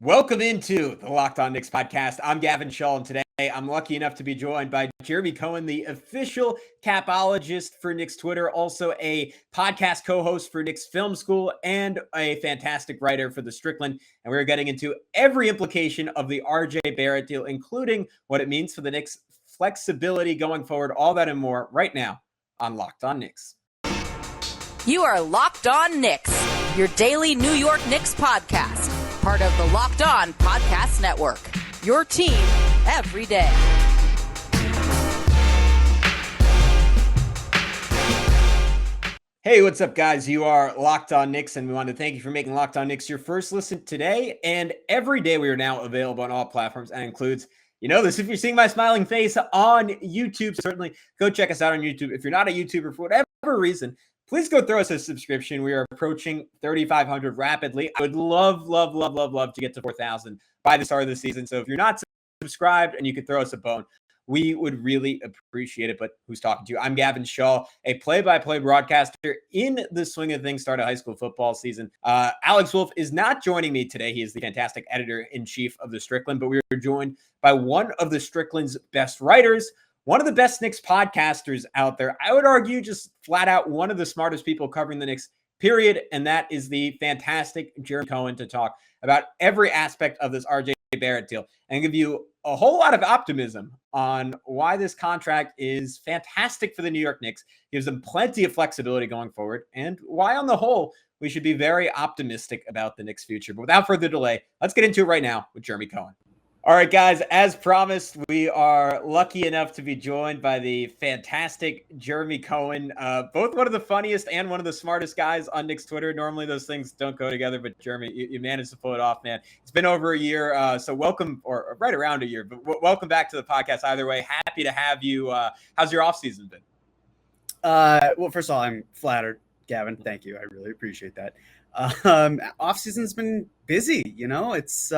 Welcome into the Locked On Knicks podcast. I'm Gavin Schall, and today I'm lucky enough to be joined by Jeremy Cohen, the official capologist for Knicks Twitter, also a podcast co-host for Knicks Film School, and a fantastic writer for The Strickland. And we're getting into every implication of the RJ Barrett deal, including what it means for the Knicks' flexibility going forward, all that and more right now on Locked On Knicks. You are Locked On Knicks, your daily New York Knicks podcast. Part of the Locked On Podcast Network. Your team every day. Hey, what's up, guys? You are Locked On Knicks, and we want to thank you for making Locked On Knicks your first listen today and every day. We are now available on all platforms, and includes, this, if you're seeing my smiling face on YouTube, certainly go check us out on YouTube. If you're not a YouTuber for whatever reason, please go throw us a subscription. We are approaching 3,500 rapidly. I would love to get to 4,000 by the start of the season. So if you're not subscribed and you could throw us a bone, we would really appreciate it. But who's talking to you? I'm Gavin Schall, a play-by-play broadcaster in the swing of things, start of high school football season. Alex Wolf is not joining me today. He is the fantastic editor-in-chief of The Strickland, but we are joined by one of The Strickland's best writers, one of the best Knicks podcasters out there. I would argue just flat out one of the smartest people covering the Knicks, period. And that is the fantastic Jeremy Cohen to talk about every aspect of this RJ Barrett deal and give you a whole lot of optimism on why this contract is fantastic for the New York Knicks, gives them plenty of flexibility going forward, and why on the whole we should be very optimistic about the Knicks' future. But without further delay, let's get into it right now with Jeremy Cohen. All right, guys, as promised, we are lucky enough to be joined by the fantastic Jeremy Cohen, both one of the funniest and one of the smartest guys on Knicks Twitter. Normally those things don't go together, but Jeremy, you managed to pull it off, man. It's been over a year, so welcome, or right around a year, but welcome back to the podcast either way. Happy to have you. How's your offseason been? Well, first of all, I'm flattered, Gavin. Thank you. I really appreciate that. Off season's been busy, it's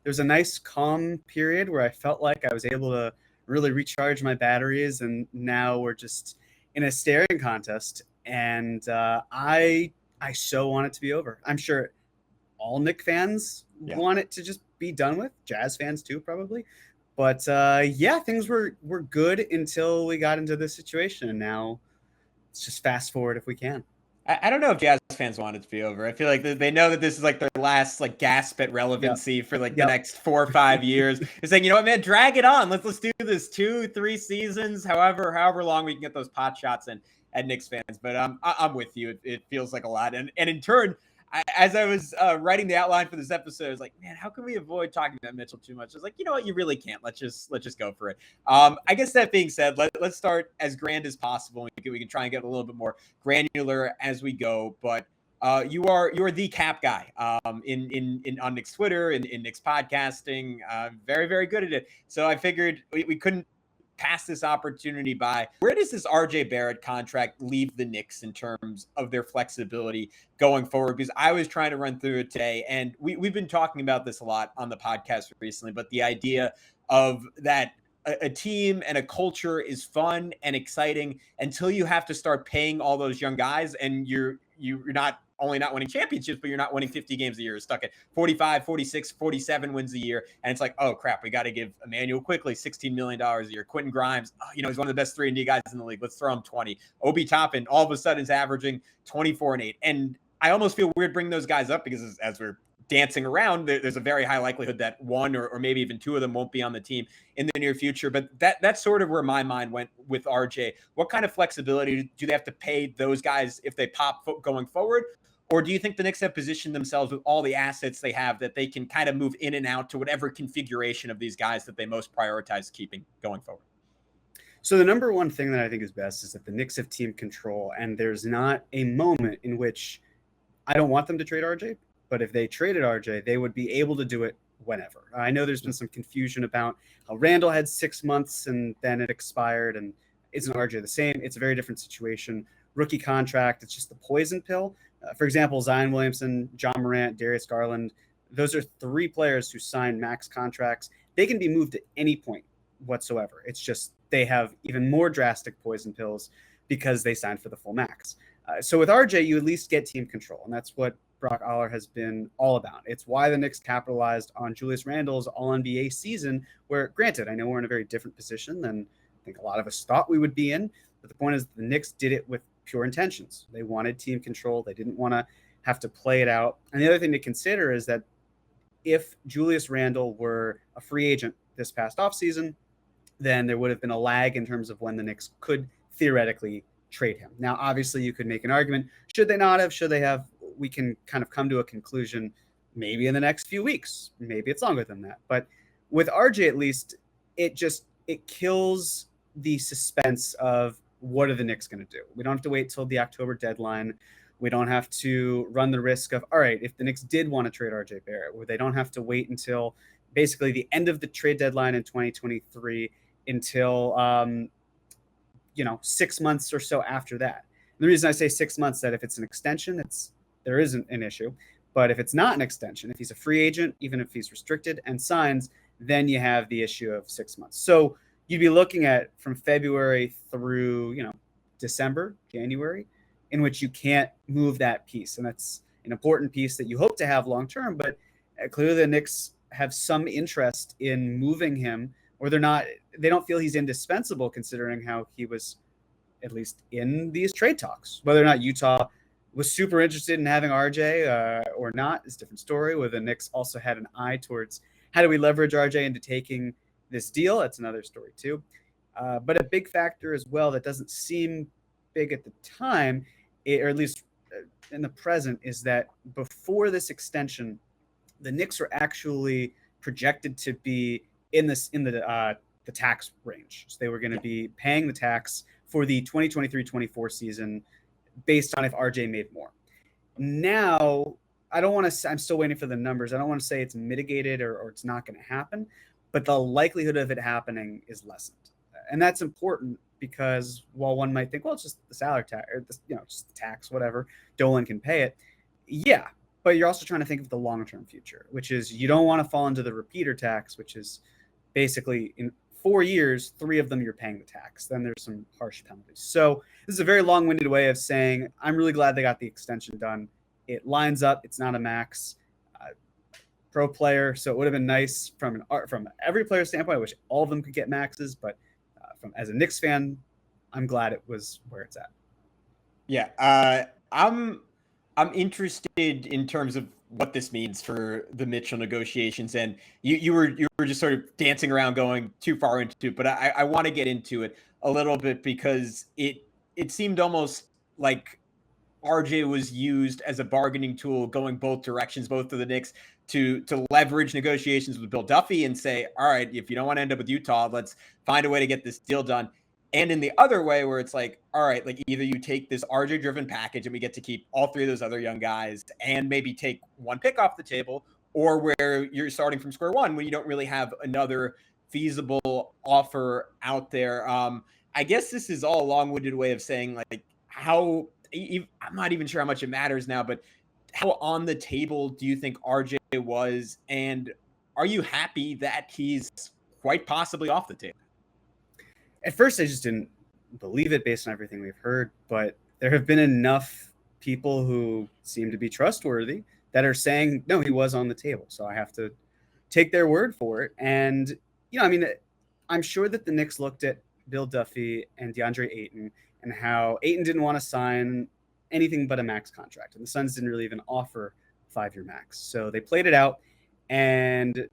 there's a nice calm period where I felt like I was able to really recharge my batteries, and now we're just in a staring contest, and I so want it to be over. I'm sure all Knick fans want it to just be done with, Jazz fans too probably, but things were good until we got into this situation, and now let's just fast forward if we can. I don't know if Jazz fans want it to be over. I feel like they know that this is like their last gasp at relevancy for the next 4 or 5 years. It's saying, you know what, man, drag it on. Let's do this 2-3 seasons, however long we can get those pot shots in at Knicks fans. But I'm with you. It feels like a lot. And in turn, as I was writing the outline for this episode, I was like, man, how can we avoid talking about Mitchell too much? I was like, you know what, you really can't. Let's just go for it. I guess that being said, let's start as grand as possible. We can try and get a little bit more granular as we go. But you're the cap guy in on Knicks Twitter, in Knicks podcasting. Very, very good at it. So I figured we couldn't pass this opportunity by. Where does this RJ Barrett contract leave the Knicks in terms of their flexibility going forward? Because I was trying to run through it today, and we've been talking about this a lot on the podcast recently, but the idea of that a team and a culture is fun and exciting until you have to start paying all those young guys, and you're not only not winning championships, but you're not winning 50 games a year. You're stuck at 45, 46, 47 wins a year. And it's like, oh, crap, we got to give Emmanuel Quickly $16 million a year. Quentin Grimes, he's one of the best 3-and-D guys in the league. Let's throw him 20. Obi Toppin all of a sudden is averaging 24-8. And I almost feel weird bringing those guys up because as we're dancing around, there's a very high likelihood that one or maybe even two of them won't be on the team in the near future. But that's sort of where my mind went with RJ. What kind of flexibility do they have to pay those guys if they pop going forward? Or do you think the Knicks have positioned themselves with all the assets they have that they can kind of move in and out to whatever configuration of these guys that they most prioritize keeping going forward? So the number one thing that I think is best is that the Knicks have team control, and there's not a moment in which I don't want them to trade RJ, but if they traded RJ, they would be able to do it whenever. I know there's been some confusion about how Randall had 6 months and then it expired, and isn't RJ the same? It's a very different situation. Rookie contract, it's just the poison pill. For example, Zion Williamson, John Morant, Darius Garland, those are 3 players who signed max contracts. They can be moved at any point whatsoever. It's just they have even more drastic poison pills because they signed for the full max. So with RJ, you at least get team control, and that's what Brock Aller has been all about. It's why the Knicks capitalized on Julius Randle's All-NBA season, where, granted, I know we're in a very different position than I think a lot of us thought we would be in, but the point is the Knicks did it with pure intentions. They wanted team control. They didn't want to have to play it out. And the other thing to consider is that if Julius Randle were a free agent this past offseason, then there would have been a lag in terms of when the Knicks could theoretically trade him. Now, obviously, you could make an argument. Should they not have? Should they have? We can kind of come to a conclusion maybe in the next few weeks. Maybe it's longer than that. But with RJ, at least, it kills the suspense of what are the Knicks going to do. We don't have to wait till the October deadline. We don't have to run the risk of, all right, if the Knicks did want to trade RJ Barrett, where they don't have to wait until basically the end of the trade deadline in 2023 until 6 months or so after that. And the reason I say 6 months, that if it's an extension, there isn't an issue. But if it's not an extension, if he's a free agent, even if he's restricted and signs, then you have the issue of 6 months. So you'd be looking at from February through, December, January, in which you can't move that piece. And that's an important piece that you hope to have long term. But clearly the Knicks have some interest in moving him, or they don't feel he's indispensable considering how he was at least in these trade talks. Whether or not Utah was super interested in having RJ or not is a different story, where the Knicks also had an eye towards how do we leverage RJ into taking this deal. That's another story too. But a big factor as well that doesn't seem big at the time, or at least in the present, is that before this extension, the Knicks are actually projected to be in the tax range. So they were going to be paying the tax for the 2023-24 season based on if RJ made more. Now, I'm still waiting for the numbers. I don't want to say it's mitigated or it's not going to happen, but the likelihood of it happening is lessened. And that's important because while one might think, well, it's just the salary tax, or just the tax, whatever, Dolan can pay it. Yeah, but you're also trying to think of the long-term future, which is you don't want to fall into the repeater tax, which is basically in 4 years, 3 of them you're paying the tax. Then there's some harsh penalties. So this is a very long-winded way of saying I'm really glad they got the extension done. It lines up. It's not a max. Pro player, so it would have been nice from every player standpoint. I wish all of them could get maxes, but as a Knicks fan, I'm glad it was where it's at. Yeah, I'm interested in terms of what this means for the Mitchell negotiations, and you were just sort of dancing around, going too far into it, but I want to get into it a little bit because it seemed almost like RJ was used as a bargaining tool going both directions, both to the Knicks to leverage negotiations with Bill Duffy and say, all right, if you don't want to end up with Utah, let's find a way to get this deal done. And in the other way where it's like, all right, like either you take this RJ driven package and we get to keep all 3 of those other young guys and maybe take 1 pick off the table, or where you're starting from square one when you don't really have another feasible offer out there. I guess this is all a long-winded way of saying like how I'm not even sure how much it matters now, but how on the table do you think RJ was? And are you happy that he's quite possibly off the table? At first, I just didn't believe it based on everything we've heard, but there have been enough people who seem to be trustworthy that are saying, no, he was on the table. So I have to take their word for it. And, I'm sure that the Knicks looked at Bill Duffy and DeAndre Ayton and how Ayton didn't want to sign anything but a max contract. And the Suns didn't really even offer 5-year max. So they played it out. And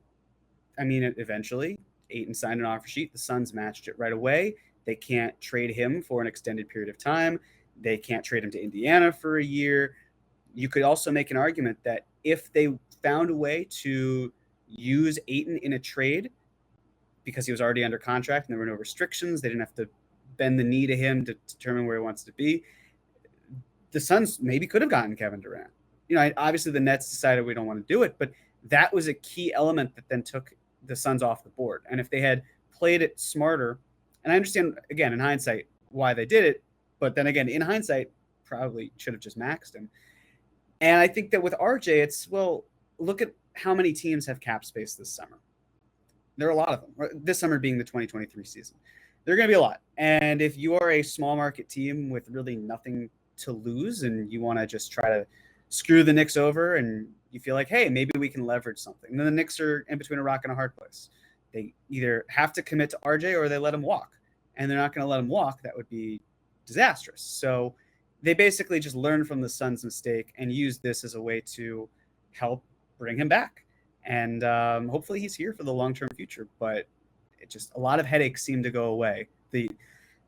eventually Ayton signed an offer sheet. The Suns matched it right away. They can't trade him for an extended period of time. They can't trade him to Indiana for a year. You could also make an argument that if they found a way to use Ayton in a trade because he was already under contract and there were no restrictions, they didn't have to bend the knee to him to determine where he wants to be, the Suns maybe could have gotten Kevin Durant. Obviously the Nets decided we don't want to do it, but that was a key element that then took the Suns off the board. And if they had played it smarter, and I understand, again, in hindsight, why they did it, but then again, in hindsight, probably should have just maxed him. And I think that with RJ, it's, well, look at how many teams have cap space this summer. There are a lot of them. This summer being the 2023 season. There are going to be a lot. And if you are a small market team with really nothing to lose and you want to just try to screw the Knicks over and you feel like, hey, maybe we can leverage something. And then the Knicks are in between a rock and a hard place. They either have to commit to RJ or they let him walk. And they're not going to let him walk. That would be disastrous. So they basically just learn from the Suns' mistake and use this as a way to help bring him back. And hopefully he's here for the long-term future. But it just, a lot of headaches seem to go away.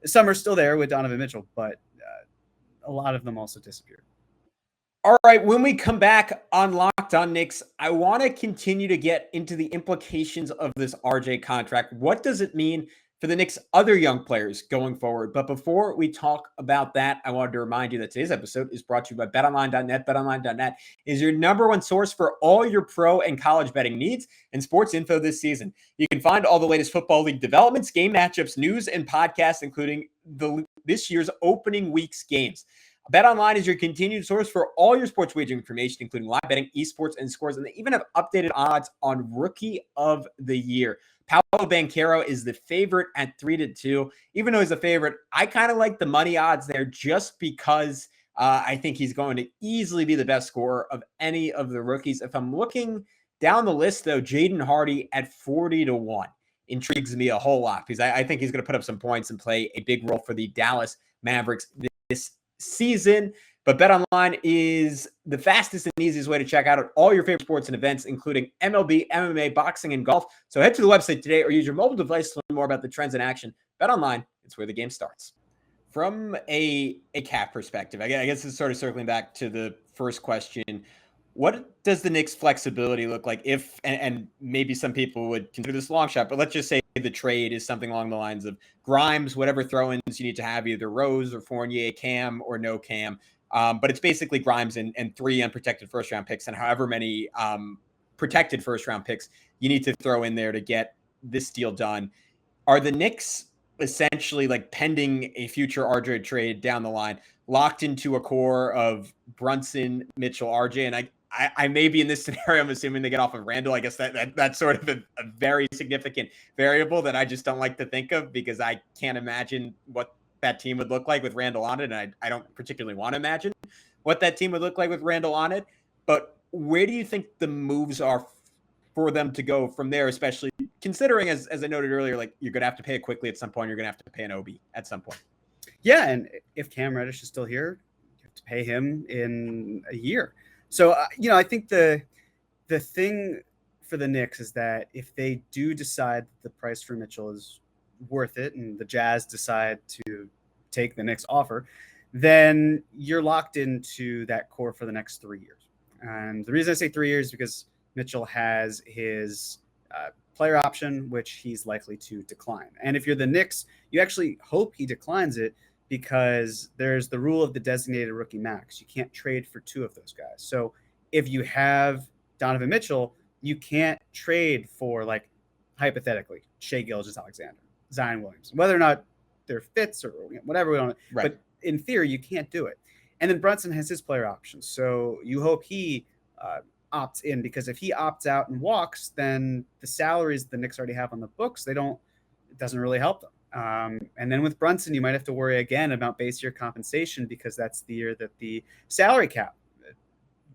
Some are still there with Donovan Mitchell, but a lot of them also disappeared. All right, when we come back on Locked On Knicks, I want to continue to get into the implications of this RJ contract. What does it mean for the Knicks' other young players going forward? But before we talk about that, I wanted to remind you that today's episode is brought to you by BetOnline.net. BetOnline.net is your number one source for all your pro and college betting needs and sports info this season. You can find all the latest football league developments, game matchups, news, and podcasts, including this year's opening week's games. BetOnline is your continued source for all your sports wagering information, including live betting, esports, and scores, and they even have updated odds on Rookie of the Year. Paolo Banchero is the favorite at 3-2. Even though he's a favorite, I kind of like the money odds there just because I think he's going to easily be the best scorer of any of the rookies. If I'm looking down the list, though, Jaden Hardy at 40-1 intrigues me a whole lot because I think he's going to put up some points and play a big role for the Dallas Mavericks this season. But BetOnline is the fastest and easiest way to check out all your favorite sports and events, including MLB, MMA, boxing, and golf. So head to the website today or use your mobile device to learn more about the trends in action. BetOnline, it's where the game starts. From a cap perspective, I guess it's sort of circling back to the first question. What does the Knicks' flexibility look like if, and maybe some people would consider this a long shot, but let's just say the trade is something along the lines of Grimes, whatever throw-ins you need to have, either Rose or Fournier, Cam or no Cam. But it's basically Grimes and 3 unprotected first-round picks and however many protected first-round picks you need to throw in there to get this deal done. Are the Knicks essentially, like, pending a future RJ trade down the line, locked into a core of Brunson, Mitchell, RJ? And I may be in this scenario, I'm assuming they get off of Randall. I guess that's sort of a very significant variable that I just don't like to think of because I can't imagine what that team would look like with Randall on it. And I don't particularly want to imagine what that team would look like with Randall on it. But where do you think the moves are for them to go from there, especially considering, as I noted earlier, like you're going to have to pay it quickly at some point. You're going to have to pay an OB at some point. Yeah, and if Cam Reddish is still here, you have to pay him in a year. So, I think the thing for the Knicks is that if they do decide the price for Mitchell is worth it and the Jazz decide to take the Knicks offer, then you're locked into that core for the next 3 years. And the reason I say 3 years is because Mitchell has his player option, which he's likely to decline. And if you're the Knicks, you actually hope he declines it because there's the rule of the designated rookie max. You can't trade for 2 of those guys. So if you have Donovan Mitchell, you can't trade for, like, hypothetically, Shai Gilgeous-Alexander, Zion Williamson, whether or not they're fits or whatever we don't. Right. But in theory, you can't do it. And then Brunson has his player options. So you hope he opts in, because if he opts out and walks, then the salaries the Knicks already have on the books, it doesn't really help them. And then with Brunson, you might have to worry again about base year compensation because that's the year that the salary cap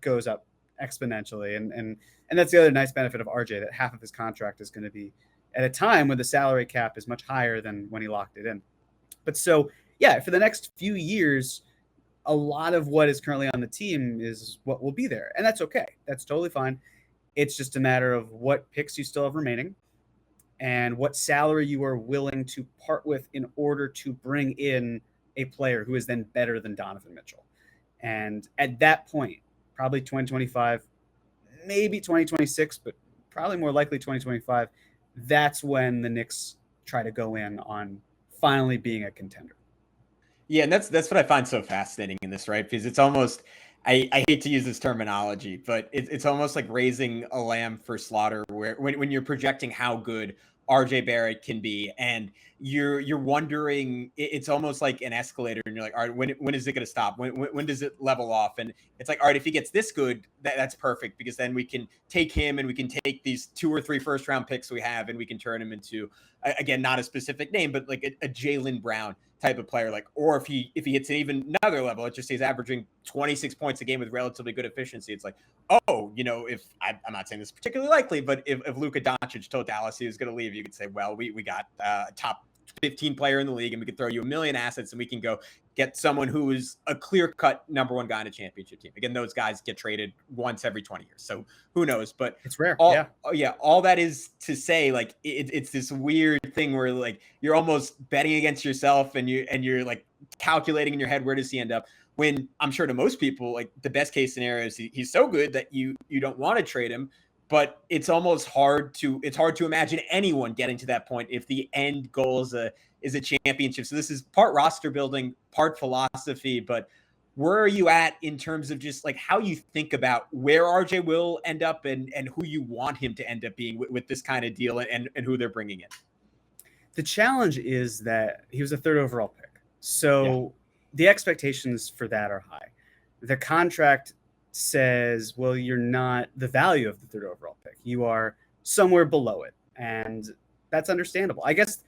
goes up exponentially. And that's the other nice benefit of RJ, that half of his contract is going to be at a time when the salary cap is much higher than when he locked it in. But so, yeah, for the next few years, a lot of what is currently on the team is what will be there. And that's okay. That's totally fine. It's just a matter of what picks you still have remaining and what salary you are willing to part with in order to bring in a player who is then better than Donovan Mitchell. And at that point, probably 2025, maybe 2026, but probably more likely 2025, that's when the Knicks try to go in on finally being a contender. Yeah, and that's what I find so fascinating in this, right? Because it's almost, I hate to use this terminology, but it's almost like raising a lamb for slaughter, where when you're projecting how good RJ Barrett can be, and you're wondering, it's almost like an escalator, and you're like, all right, when is it going to stop? When does it level off? And it's like, all right, if he gets this good, that's perfect, because then we can take him and we can take these 2 or 3 first round picks we have, and we can turn him into, again, not a specific name, but like a Jaylen Brown type of player, like, or if he hits an even another level, let's just say he's averaging 26 points a game with relatively good efficiency. It's like, oh, if I'm not saying this is particularly likely, but if Luka Doncic told Dallas he was going to leave, you could say, well, we got a top 15 player in the league, and we could throw you a million assets, and we can go get someone who is a clear-cut number one guy in a championship team. Again, those guys get traded once every 20 years, so who knows? But it's rare. All that is to say, like, it's this weird thing where, like, you're almost betting against yourself, and you're like calculating in your head, where does he end up? When I'm sure to most people, like, the best case scenario is he's so good that you don't want to trade him. But it's almost hard to imagine anyone getting to that point if the end goal is a championship. So this is part roster building, part philosophy. But where are you at in terms of just like how you think about where RJ will end up and who you want him to end up being with this kind of deal and who they're bringing in? The challenge is that he was a third overall pick. So the expectations for that are high. The contract says, well, you're not the value of the third overall pick. You are somewhere below it. And that's understandable. I guess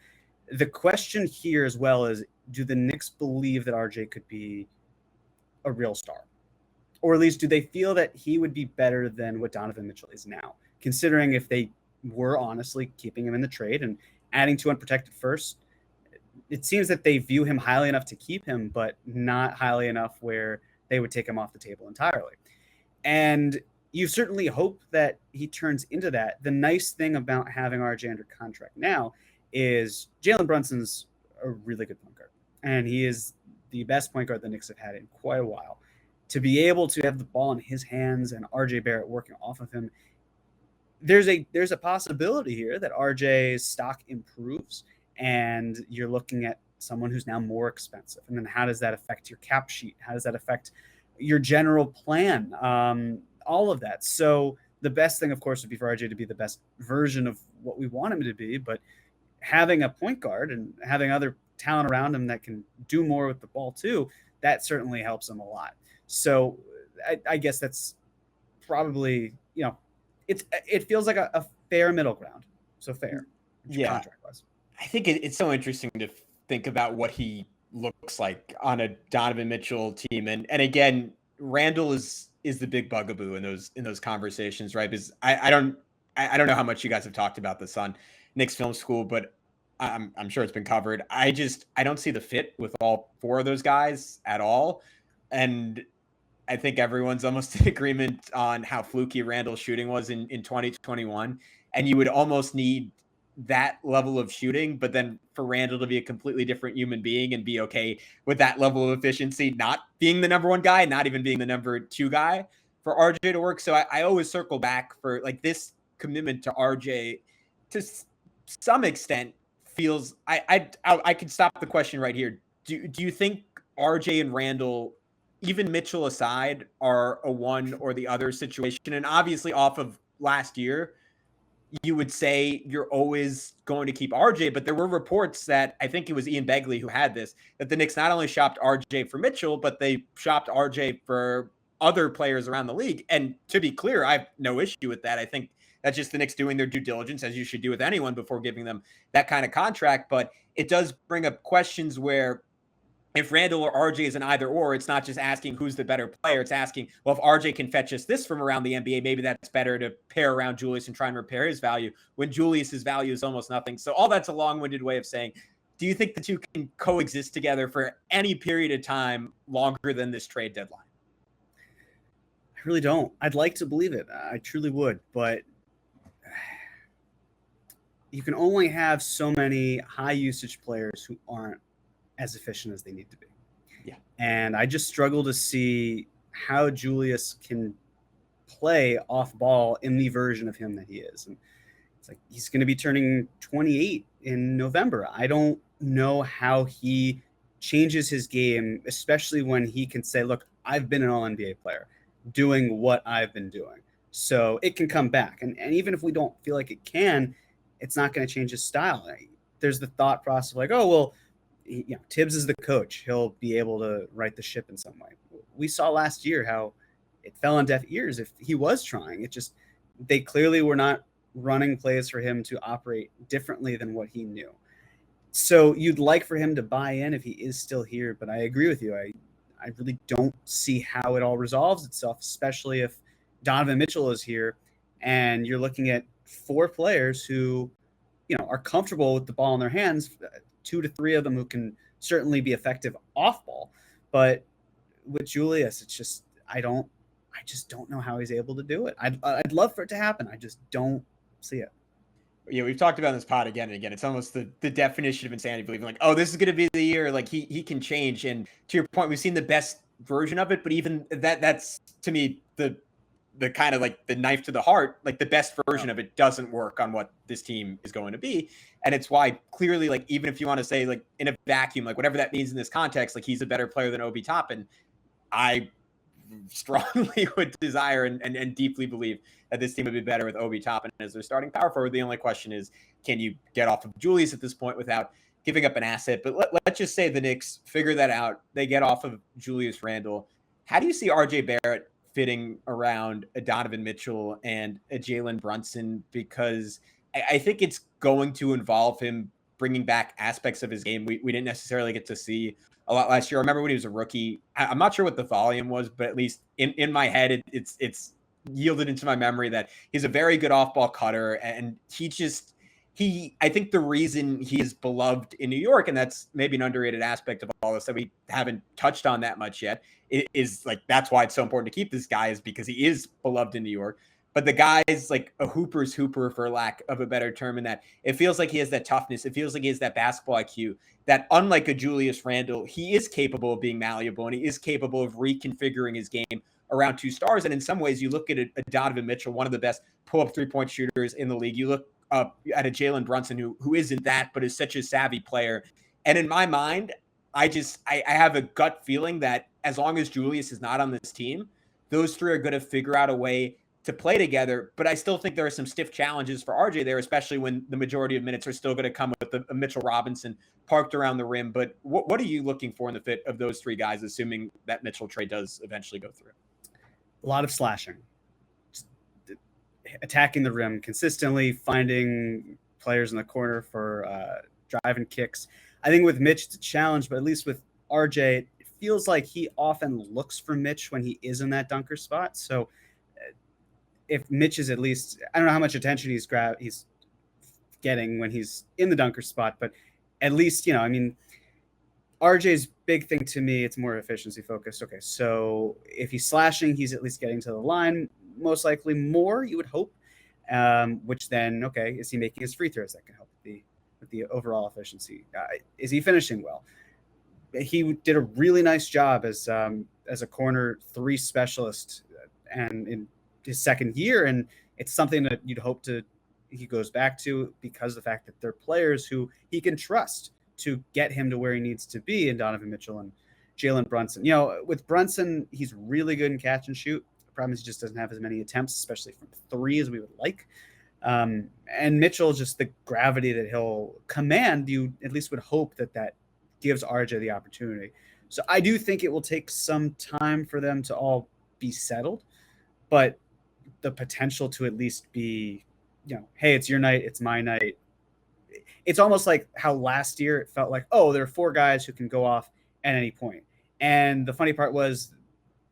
the question here as well is, do the Knicks believe that RJ could be a real star? Or at least do they feel that he would be better than what Donovan Mitchell is now? Considering if they were honestly keeping him in the trade and adding two unprotected first, it seems that they view him highly enough to keep him, but not highly enough where they would take him off the table entirely. And you certainly hope that he turns into that. The nice thing about having RJ under contract now is Jalen Brunson's a really good point guard. And he is the best point guard the Knicks have had in quite a while. To be able to have the ball in his hands and RJ Barrett working off of him, there's a possibility here that RJ's stock improves and you're looking at someone who's now more expensive. And then how does that affect your cap sheet? How does that affect your general plan, all of that. So the best thing, of course, would be for RJ to be the best version of what we want him to be. But having a point guard and having other talent around him that can do more with the ball too, that certainly helps him a lot. So I guess that's probably, it feels like a fair middle ground. So fair. Contract-wise. I think it's so interesting to think about what he looks like on a Donovan Mitchell team. And again, Randall is the big bugaboo in those conversations, right? Because I don't know how much you guys have talked about this on Knicks Film School, but I'm sure it's been covered. I don't see the fit with all four of those guys at all. And I think everyone's almost in agreement on how fluky Randall's shooting was in 2021. And you would almost need that level of shooting, but then for Randall to be a completely different human being and be okay with that level of efficiency, not being the number one guy, not even being the number two guy for RJ to work. So I always circle back for like this commitment to RJ to some extent feels I could stop the question right here. Do you think RJ and Randall, even Mitchell aside, are a one or the other situation? And obviously off of last year, you would say you're always going to keep RJ, but there were reports that I think it was Ian Begley who had this, that the Knicks not only shopped RJ for Mitchell, but they shopped RJ for other players around the league. And to be clear, I have no issue with that. I think that's just the Knicks doing their due diligence, as you should do with anyone before giving them that kind of contract. But it does bring up questions where if Randall or RJ is an either or, it's not just asking who's the better player. It's asking, well, if RJ can fetch us this from around the NBA, maybe that's better to pair around Julius and try and repair his value when Julius's value is almost nothing. So all that's a long-winded way of saying, do you think the two can coexist together for any period of time longer than this trade deadline? I really don't. I'd like to believe it. I truly would, but you can only have so many high usage players who aren't as efficient as they need to be. Yeah. And I just struggle to see how Julius can play off ball in the version of him that he is. And it's like, he's going to be turning 28 in November. I don't know how he changes his game, especially when he can say, look, I've been an all-NBA player doing what I've been doing. So it can come back. And even if we don't feel like it can, it's not going to change his style. There's the thought process of like, oh, well, Tibbs is the coach. He'll be able to right the ship in some way. We saw last year how it fell on deaf ears if he was trying. They clearly were not running plays for him to operate differently than what he knew. So you'd like for him to buy in if he is still here, but I agree with you. I really don't see how it all resolves itself, especially if Donovan Mitchell is here and you're looking at four players who, are comfortable with the ball in their hands, 2 to 3 of them who can certainly be effective off ball. But with Julius, it's just I just don't know how he's able to do it. I'd love for it to happen. I just don't see it. Yeah, we've talked about this pod again and again. It's almost the definition of insanity, believing like, oh, this is going to be the year. Like he can change. And to your point, we've seen the best version of it, but even that's to me the kind of like the knife to the heart. Like the best version of it doesn't work on what this team is going to be, and it's why clearly, like even if you want to say like in a vacuum, like whatever that means in this context, like he's a better player than Obi Toppin. I strongly would desire and deeply believe that this team would be better with Obi Toppin as their starting power forward. The only question is, can you get off of Julius at this point without giving up an asset? But let's just say the Knicks figure that out. They get off of Julius Randle. How do you see RJ Barrett fitting around a Donovan Mitchell and a Jalen Brunson? Because I think it's going to involve him bringing back aspects of his game we didn't necessarily get to see a lot last year. I remember when he was a rookie. I'm not sure what the volume was, but at least in my head, it's yielded into my memory that he's a very good off-ball cutter, and I think the reason he is beloved in New York, and that's maybe an underrated aspect of all this that we haven't touched on that much yet, is like that's why it's so important to keep this guy, is because he is beloved in New York. But the guy is like a hooper's hooper, for lack of a better term, in that it feels like he has that toughness. It feels like he has that basketball IQ that, unlike a Julius Randle, he is capable of being malleable and he is capable of reconfiguring his game around two stars. And in some ways, you look at a Donovan Mitchell, one of the best pull-up three-point shooters in the league. You look up at a Jalen Brunson, who isn't that, but is such a savvy player. And in my mind, I have a gut feeling that as long as Julius is not on this team, those three are going to figure out a way to play together. But I still think there are some stiff challenges for RJ there, especially when the majority of minutes are still going to come with a Mitchell Robinson parked around the rim. But what are you looking for in the fit of those three guys, assuming that Mitchell trade does eventually go through? A lot of slashing, just attacking the rim consistently, finding players in the corner for driving kicks. I think with Mitch, it's a challenge, but at least with RJ, it feels like he often looks for Mitch when he is in that dunker spot. So if Mitch is at least, I don't know how much attention he's getting when he's in the dunker spot, but at least, RJ's big thing to me, it's more efficiency focused. Okay, so if he's slashing, he's at least getting to the line, most likely more, you would hope. Which then, okay, is he making his free throws? That can help with the overall efficiency. Is he finishing well? He did a really nice job as a corner three specialist, and in his second year, and it's something that you'd hope he goes back to, because of the fact that they're players who he can trust to get him to where he needs to be in Donovan Mitchell and Jalen Brunson. With Brunson, he's really good in catch and shoot. The problem is he just doesn't have as many attempts, especially from three, as we would like. And Mitchell, just the gravity that he'll command, you at least would hope that gives RJ the opportunity. So I do think it will take some time for them to all be settled, but the potential to at least be, hey, it's your night, it's my night. It's almost like how last year it felt like, oh, there are four guys who can go off at any point. And the funny part was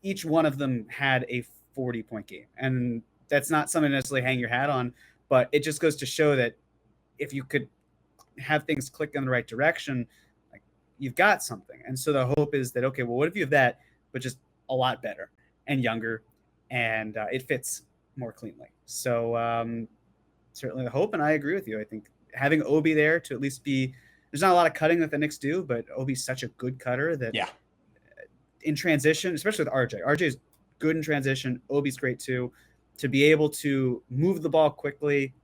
each one of them had a 40-point game. And that's not something to necessarily hang your hat on, but it just goes to show that if you could have things click in the right direction, like, you've got something. And so the hope is that, okay, well, what if you have that, but just a lot better and younger, and it fits more cleanly. So certainly the hope, and I agree with you. I think having Obi there to at least be, there's not a lot of cutting that the Knicks do, but Obi's such a good cutter that in transition, especially with RJ is good in transition. Obi's great too. To be able to move the ball quickly,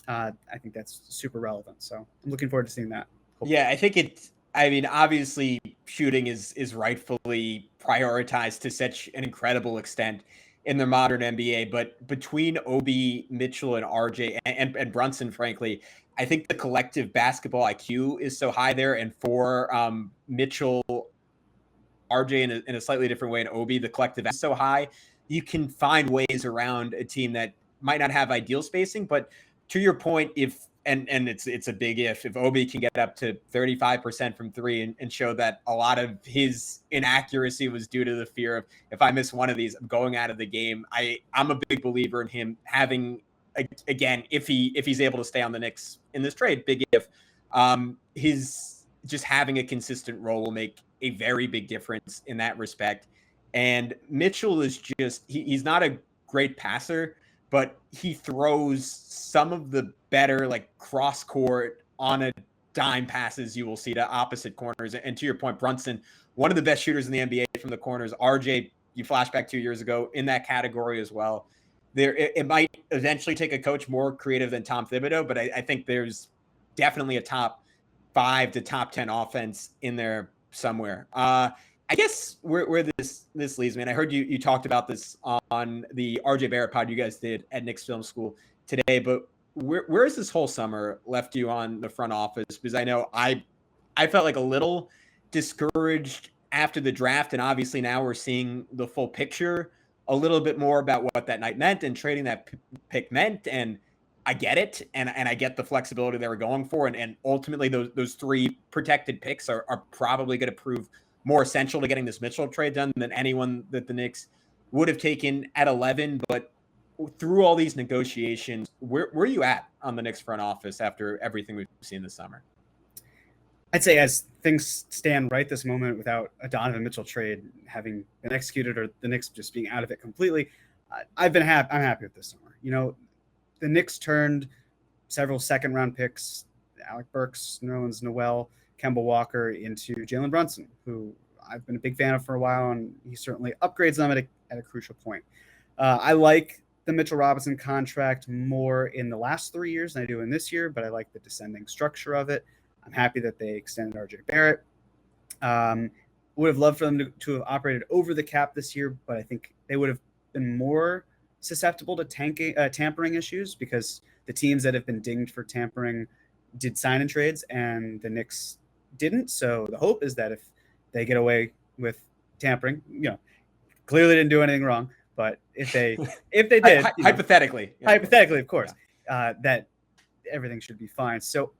I think that's super relevant. So I'm looking forward to seeing that. Hopefully. Yeah, I think obviously shooting is rightfully prioritized to such an incredible extent in the modern NBA, but between Obi, Mitchell, and RJ and Brunson, frankly, I think the collective basketball IQ is so high there. And for Mitchell, RJ in a slightly different way, and Obi, the collective is so high, you can find ways around a team that might not have ideal spacing, but to your point, if and it's a big if Obi can get up to 35% from three and show that a lot of his inaccuracy was due to the fear of, if I miss one of these, I'm going out of the game. I'm a big believer in him having, again, if he's able to stay on the Knicks in this trade, big if, his just having a consistent role will make a very big difference in that respect. And Mitchell is just, he's not a great passer, but he throws some of the better like cross court on a dime passes you will see to opposite corners. And to your point, Brunson, one of the best shooters in the NBA from the corners. RJ, you flash back 2 years ago, in that category as well. It might eventually take a coach more creative than Tom Thibodeau, but I think there's definitely a top 5 to top 10 offense in there somewhere. I guess where this leads me, and I heard you talked about this on the RJ Barrett pod you guys did at Knicks Film School today, but where has this whole summer left you on the front office? Because I know I felt like a little discouraged after the draft, and obviously now we're seeing the full picture a little bit more about what that night meant and trading that pick meant, and I get it, and I get the flexibility they were going for, and ultimately those 3 protected picks are probably going to prove more essential to getting this Mitchell trade done than anyone that the Knicks would have taken at 11. But through all these negotiations, where are you at on the Knicks front office after everything we've seen this summer? I'd say as things stand right this moment, without a Donovan Mitchell trade having been executed or the Knicks just being out of it completely, I'm happy with this summer. You know, the Knicks turned several second-round picks, Alec Burks, Nerlens Noel, Kemba Walker, into Jalen Brunson, who I've been a big fan of for a while, and he certainly upgrades them at a crucial point. I like the Mitchell Robinson contract more in the last 3 years than I do in this year, but I like the descending structure of it. I'm happy that they extended RJ Barrett. Would have loved for them to have operated over the cap this year, but I think they would have been more susceptible to tampering issues, because the teams that have been dinged for tampering did sign in trades and the Knicks didn't. So the hope is that if they get away with tampering, clearly didn't do anything wrong, but if they did, hypothetically, of course, that everything should be fine. So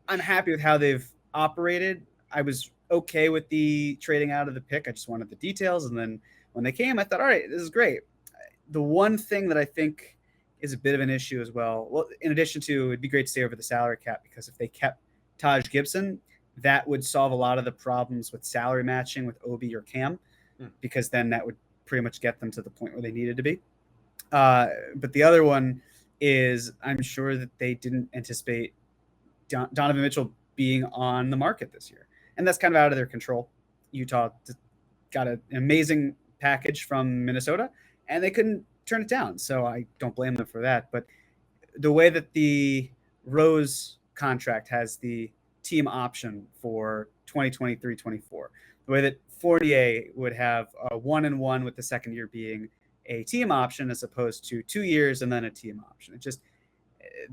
I'm happy with how they've operated. I was okay with the trading out of the pick. I just wanted the details. And then when they came, I thought, all right, this is great. The one thing that I think is a bit of an issue as well, in addition to, it'd be great to stay over the salary cap, because if they kept Taj Gibson, that would solve a lot of the problems with salary matching with Obi or Cam, because then that would pretty much get them to the point where they needed to be. But the other one is, I'm sure that they didn't anticipate Donovan Mitchell being on the market this year. And that's kind of out of their control. Utah got an amazing package from Minnesota, and they couldn't turn it down. So I don't blame them for that. But the way that the Rose contract has the team option for 2023-24, the way that Fournier would have a 1-1 with the second year being a team option as opposed to 2 years and then a team option. It just,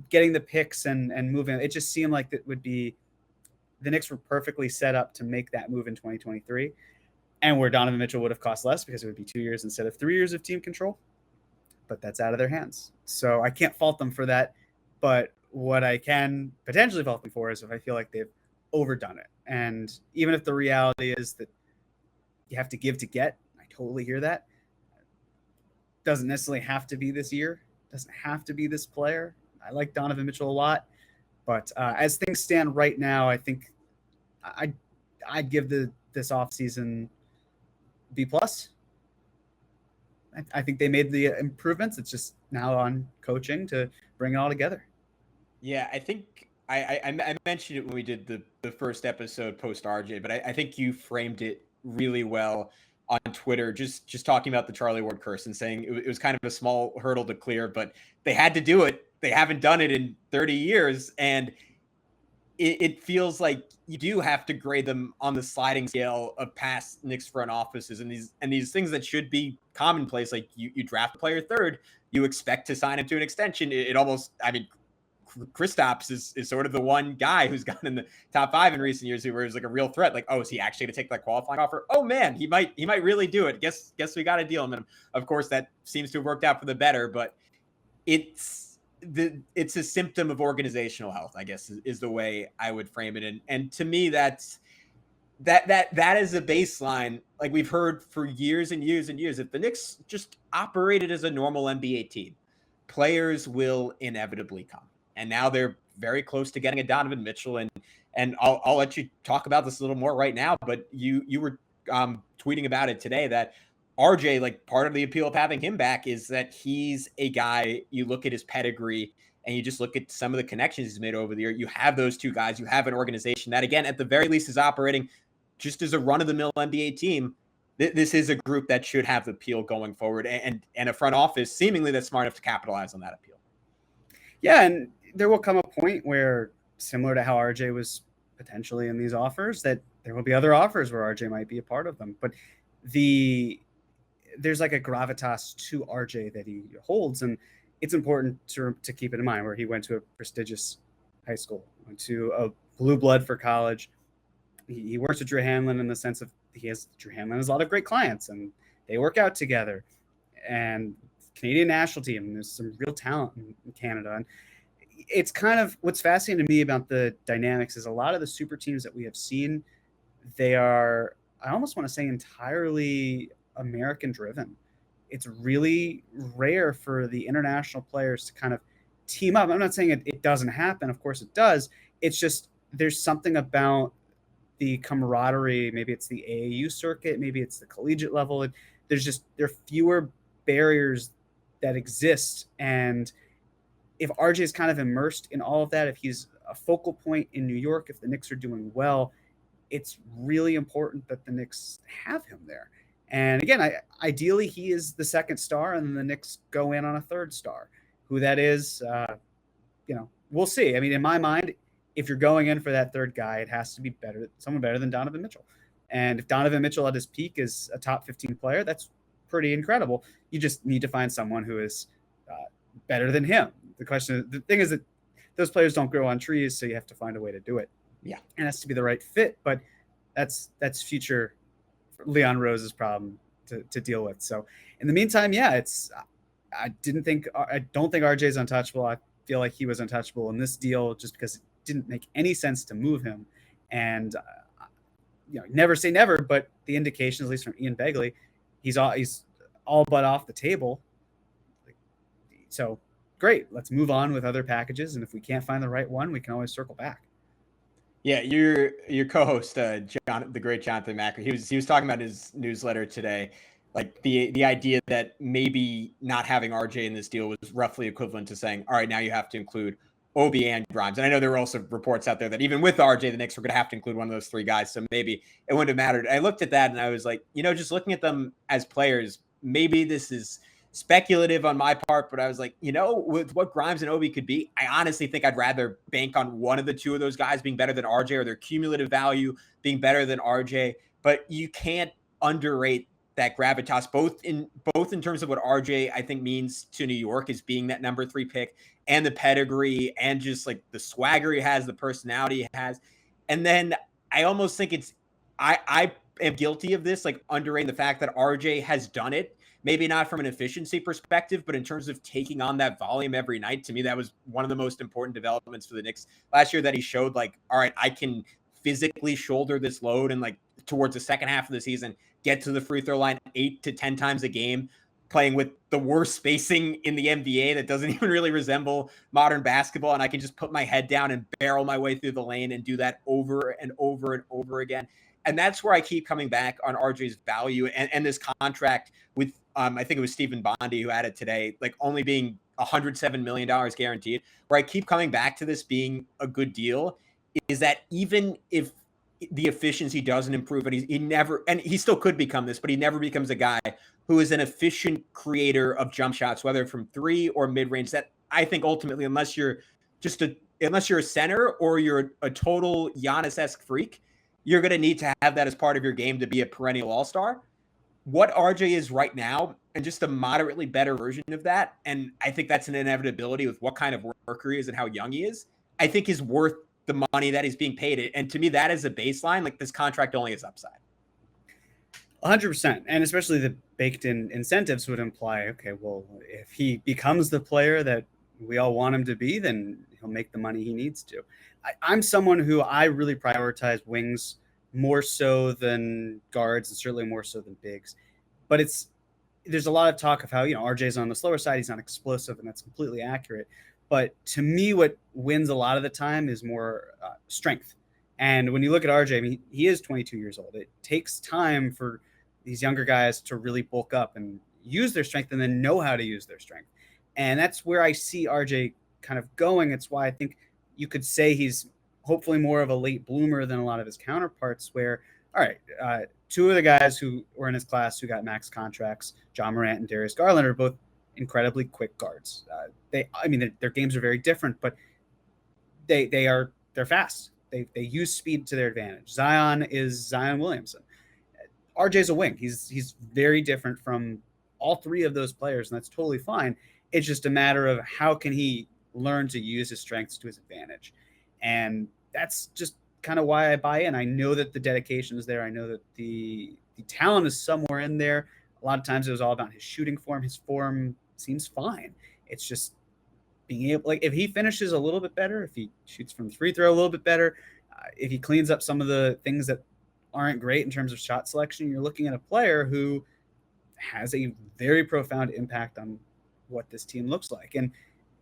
getting the picks and moving, it just seemed like that would be, the Knicks were perfectly set up to make that move in 2023, and where Donovan Mitchell would have cost less because it would be 2 years instead of 3 years of team control. But that's out of their hands. So I can't fault them for that. But what I can potentially fault them for is if I feel like they've overdone it. And even if the reality is that you have to give to get, I totally hear that. Doesn't necessarily have to be this year. Doesn't have to be this player. I like Donovan Mitchell a lot. But as things stand right now, I think I'd give this offseason B+. I think they made the improvements. It's just now on coaching to bring it all together. Yeah, I think I mentioned it when we did the first episode post RJ, but I think you framed it really well on Twitter, just talking about the Charlie Ward curse and saying it was kind of a small hurdle to clear, but they had to do it. They haven't done it in 30 years. And it feels like you do have to grade them on the sliding scale of past Knicks front offices and these things that should be commonplace. Like you draft a player third, you expect to sign him to an extension. It almost, I mean, Kristaps is sort of the one guy who's gotten in the top 5 in recent years who was like a real threat. Like, oh, is he actually going to take that qualifying offer? Oh man, he might really do it. Guess we got to deal him. And of course, that seems to have worked out for the better. But it's it's a symptom of organizational health, I guess, is the way I would frame it. And to me, that is a baseline. Like we've heard for years and years and years, if the Knicks just operated as a normal NBA team, players will inevitably come. And now they're very close to getting a Donovan Mitchell. And I'll let you talk about this a little more right now, but you were tweeting about it today that RJ, like part of the appeal of having him back is that he's a guy, you look at his pedigree and you just look at some of the connections he's made over the year. You have those two guys, you have an organization that, again, at the very least is operating just as a run-of-the-mill NBA team. This is a group that should have the appeal going forward, and a front office seemingly that's smart enough to capitalize on that appeal. Yeah, and there will come a point where, similar to how RJ was potentially in these offers, that there will be other offers where RJ might be a part of them. But there's like a gravitas to RJ that he holds, and it's important to keep it in mind where he went to a prestigious high school, went to a blue blood for college. He works with Drew Hanlon in the sense of Drew Hanlon has a lot of great clients and they work out together. And Canadian national team, there's some real talent in Canada. And it's kind of what's fascinating to me about the dynamics is a lot of the super teams that we have seen, they are, I almost want to say, entirely American driven. It's really rare for the international players to kind of team up. I'm not saying it doesn't happen. Of course it does. It's just there's something about the camaraderie. Maybe it's the AAU circuit. Maybe it's the collegiate level. There are fewer barriers that exist. And if RJ is kind of immersed in all of that, if he's a focal point in New York, if the Knicks are doing well, it's really important that the Knicks have him there. And again, ideally he is the second star and then the Knicks go in on a third star. Who that is, we'll see. I mean, in my mind, if you're going in for that third guy, it has to be someone better than Donovan Mitchell. And if Donovan Mitchell at his peak is a top 15 player, that's pretty incredible. You just need to find someone who is better than him. The thing is that those players don't grow on trees, so you have to find a way to do it. Yeah. And it has to be the right fit, but that's future Leon Rose's problem to deal with. So in the meantime, yeah, I don't think RJ is untouchable. I feel like he was untouchable in this deal just because it didn't make any sense to move him. And never say never, but the indications, at least from Ian Begley, he's all but off the table. So great, let's move on with other packages, and if we can't find the right one, we can always circle back. Yeah, your co-host, the great Jonathan Macri, he was talking about his newsletter today, like the idea that maybe not having RJ in this deal was roughly equivalent to saying, all right, now you have to include Obi and Grimes. And I know there were also reports out there that even with RJ, the Knicks were going to have to include one of those three guys. So maybe it wouldn't have mattered. I looked at that and I was like, just looking at them as players, maybe this is speculative on my part, but I was like, with what Grimes and Obi could be, I honestly think I'd rather bank on one of the two of those guys being better than RJ or their cumulative value being better than RJ. But you can't underrate that gravitas, both in terms of what RJ I think means to New York as being that number 3 pick, and the pedigree, and just like the swagger he has, the personality he has. And then I almost think I am guilty of this, like underrating the fact that RJ has done it. Maybe not from an efficiency perspective, but in terms of taking on that volume every night, to me, that was one of the most important developments for the Knicks last year, that he showed like, all right, I can physically shoulder this load and like towards the second half of the season, get to the free throw line 8 to 10 times a game, playing with the worst spacing in the NBA that doesn't even really resemble modern basketball. And I can just put my head down and barrel my way through the lane and do that over and over and over again. And that's where I keep coming back on RJ's value and this contract with, I think it was Stephen Bondi who had it today, like only being $107 million guaranteed, where I keep coming back to this being a good deal, is that even if the efficiency doesn't improve, and he still could become this, but he never becomes a guy who is an efficient creator of jump shots, whether from 3 or mid-range, that I think ultimately, unless you're a center or you're a total Giannis-esque freak, you're going to need to have that as part of your game to be a perennial all-star. What RJ is right now, and just a moderately better version of that, and I think that's an inevitability with what kind of worker he is and how young he is, I think is worth the money that he's being paid. And to me, that is a baseline. Like, this contract only has upside. 100%. And especially the baked in incentives would imply, okay, well, if he becomes the player that we all want him to be, then he'll make the money he needs to. I'm someone who I really prioritize wings more so than guards, and certainly more so than bigs. But there's a lot of talk of how, RJ's on the slower side, he's not explosive, and that's completely accurate. But to me, what wins a lot of the time is more strength. And when you look at RJ, I mean, he is 22 years old. It takes time for these younger guys to really bulk up and use their strength and then know how to use their strength. And that's where I see RJ kind of going. It's why I think you could say he's hopefully more of a late bloomer than a lot of his counterparts, where, all right, two of the guys who were in his class who got max contracts, John Morant and Darius Garland, are both incredibly quick guards. Their games are very different, but they're fast. They use speed to their advantage. Zion is Zion Williamson. RJ's a wing. He's very different from all three of those players, and that's totally fine. It's just a matter of how can he learn to use his strengths to his advantage. And that's just kind of why I buy in. I know that the dedication is there. I know that the talent is somewhere in there. A lot of times it was all about his shooting form. His form seems fine. It's just being able, like, if he finishes a little bit better, if he shoots from the free throw a little bit better, if he cleans up some of the things that aren't great in terms of shot selection, you're looking at a player who has a very profound impact on what this team looks like. And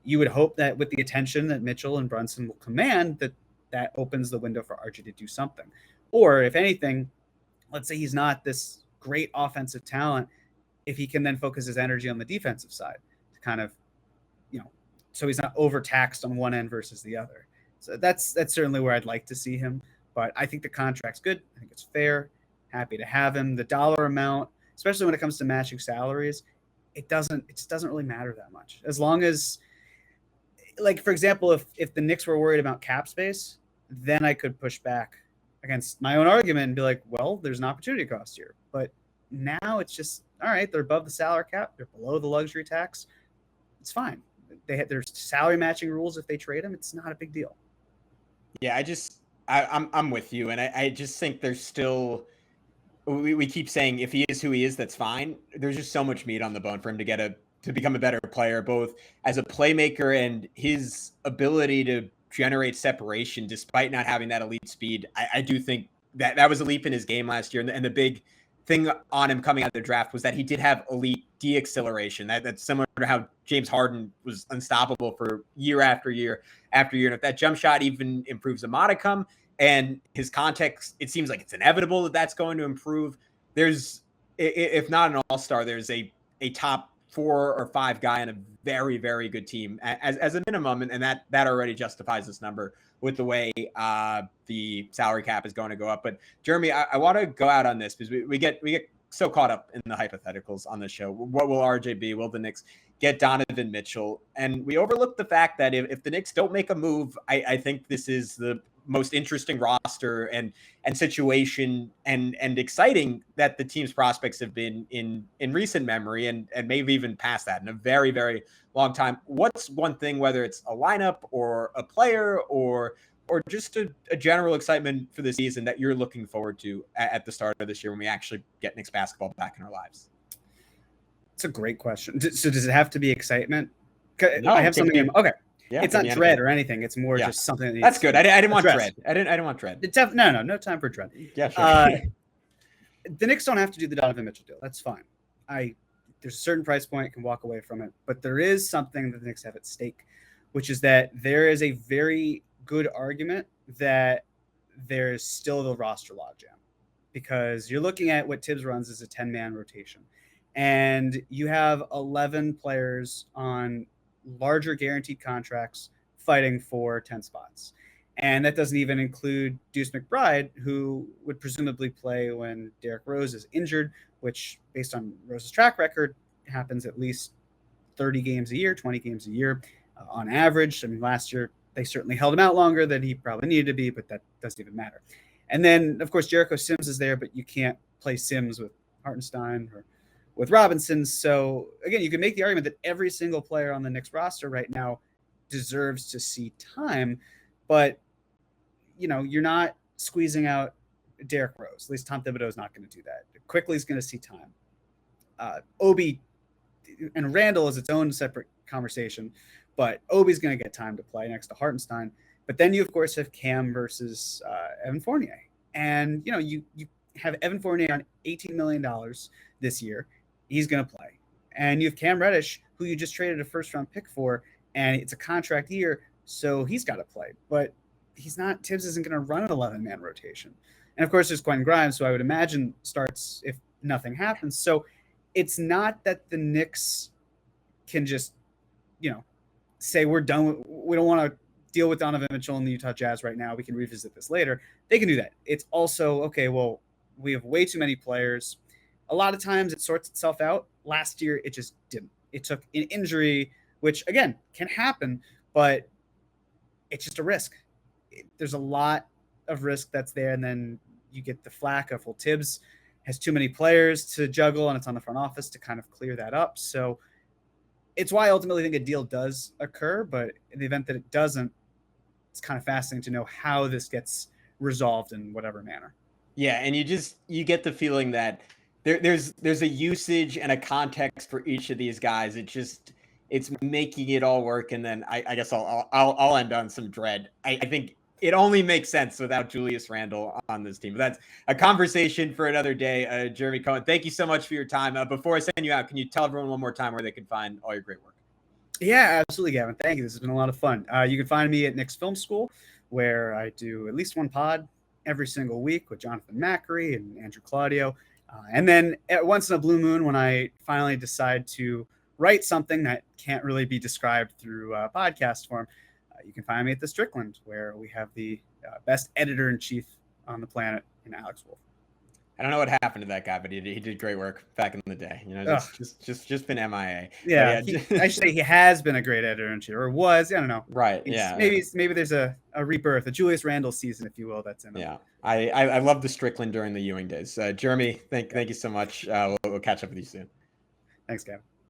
you would hope that with the attention that Mitchell and Brunson will command, that opens the window for RJ to do something. Or if anything, let's say he's not this great offensive talent, if he can then focus his energy on the defensive side to kind of, so he's not overtaxed on one end versus the other. So that's certainly where I'd like to see him. But I think the contract's good. I think it's fair. Happy to have him. The dollar amount, especially when it comes to matching salaries, it just doesn't really matter that much. As long as, like, for example, if the Knicks were worried about cap space, then I could push back against my own argument and be like, well, there's an opportunity cost here. But now it's just, all right, they're above the salary cap. They're below the luxury tax. It's fine. There's salary matching rules if they trade him. It's not a big deal. Yeah, I'm with you. And I just think there's still, we keep saying if he is who he is, that's fine. There's just so much meat on the bone for him to become a better player, both as a playmaker and his ability to generate separation despite not having that elite speed. I do think that was a leap in his game last year. And the big thing on him coming out of the draft was that he did have elite de-acceleration. That's similar to how James Harden was unstoppable for year after year after year. And if that jump shot even improves a modicum and his context, it seems like it's inevitable that that's going to improve. There's, if not an all-star, there's a top 4 or 5 guy on a very, very good team as a minimum. And that already justifies this number with the way the salary cap is going to go up. But Jeremy, I want to go out on this because we get so caught up in the hypotheticals on the show. What will RJ be? Will the Knicks get Donovan Mitchell? And we overlook the fact that if the Knicks don't make a move, I think this is the most interesting roster and situation and exciting that the team's prospects have been in recent memory and maybe even past that in a very, very long time. What's one thing, whether it's a lineup or a player or just a general excitement for the season that you're looking forward to at the start of this year when we actually get Knicks basketball back in our lives? It's a great question. So does it have to be excitement? No, I have something. Okay. Yeah, it's not dread or anything. It's more just something. That's good. I didn't want dread. I didn't want dread. No time for dread. Yeah, sure. The Knicks don't have to do the Donovan Mitchell deal. That's fine. There's a certain price point, can walk away from it, but there is something that the Knicks have at stake, which is that there is a very good argument that there's still the roster logjam, because you're looking at what Tibbs runs as a 10-man rotation, and you have 11 players on larger guaranteed contracts fighting for 10 spots. And that doesn't even include Deuce McBride, who would presumably play when Derrick Rose is injured, which, based on Rose's track record, happens at least 30 games a year, 20 games a year on average. I mean, last year, they certainly held him out longer than he probably needed to be, but that doesn't even matter. And then, of course, Jericho Sims is there, but you can't play Sims with Hartenstein or with Robinson. So, again, you can make the argument that every single player on the Knicks roster right now deserves to see time, but, you're not squeezing out Derrick Rose. At least Tom Thibodeau is not going to do that. Quickly is going to see time. Obi and Randall is its own separate conversation, but Obi's going to get time to play next to Hartenstein. But then you, of course, have Cam versus Evan Fournier. And, you have Evan Fournier on $18 million this year. He's going to play. And you have Cam Reddish, who you just traded a first-round pick for, and it's a contract year, so he's got to play. But Tibbs isn't going to run an 11-man rotation. And, of course, there's Quentin Grimes, who I would imagine starts if nothing happens. So it's not that the Knicks can just, say we're done. We don't want to deal with Donovan Mitchell and the Utah Jazz right now. We can revisit this later. They can do that. It's also, okay, well, we have way too many players. A lot of times it sorts itself out. Last year, it just didn't. It took an injury, which, again, can happen, but it's just a risk. There's a lot of risk that's there, and then you get the flack of, well, Tibbs has too many players to juggle, and it's on the front office to kind of clear that up. So it's why I ultimately think a deal does occur, but in the event that it doesn't, it's kind of fascinating to know how this gets resolved in whatever manner. Yeah, and you get the feeling that there's a usage and a context for each of these guys. It's making it all work, and then I guess I'll end on some dread. I think it only makes sense without Julius Randle on this team. But that's a conversation for another day. Jeremy Cohen, thank you so much for your time. Before I send you out, can you tell everyone one more time where they can find all your great work? Yeah, absolutely, Gavin. Thank you. This has been a lot of fun. You can find me at Knicks Film School, where I do at least one pod every single week with Jonathan Macri and Andrew Claudio. And then once in a blue moon, when I finally decide to write something that can't really be described through podcast form, you can find me at the Strickland, where we have the best editor-in-chief on the planet in Alex Wolf. I don't know what happened to that guy, but he did great work back in the day. Just been MIA. Yeah, I should say he has been a great editor-in-chief, or was. I don't know. Right. Maybe there's a rebirth, a Julius Randle season, if you will. That's in. Yeah. I love the Strickland during the Ewing days. Jeremy, thank you so much. We'll catch up with you soon. Thanks, Gavin.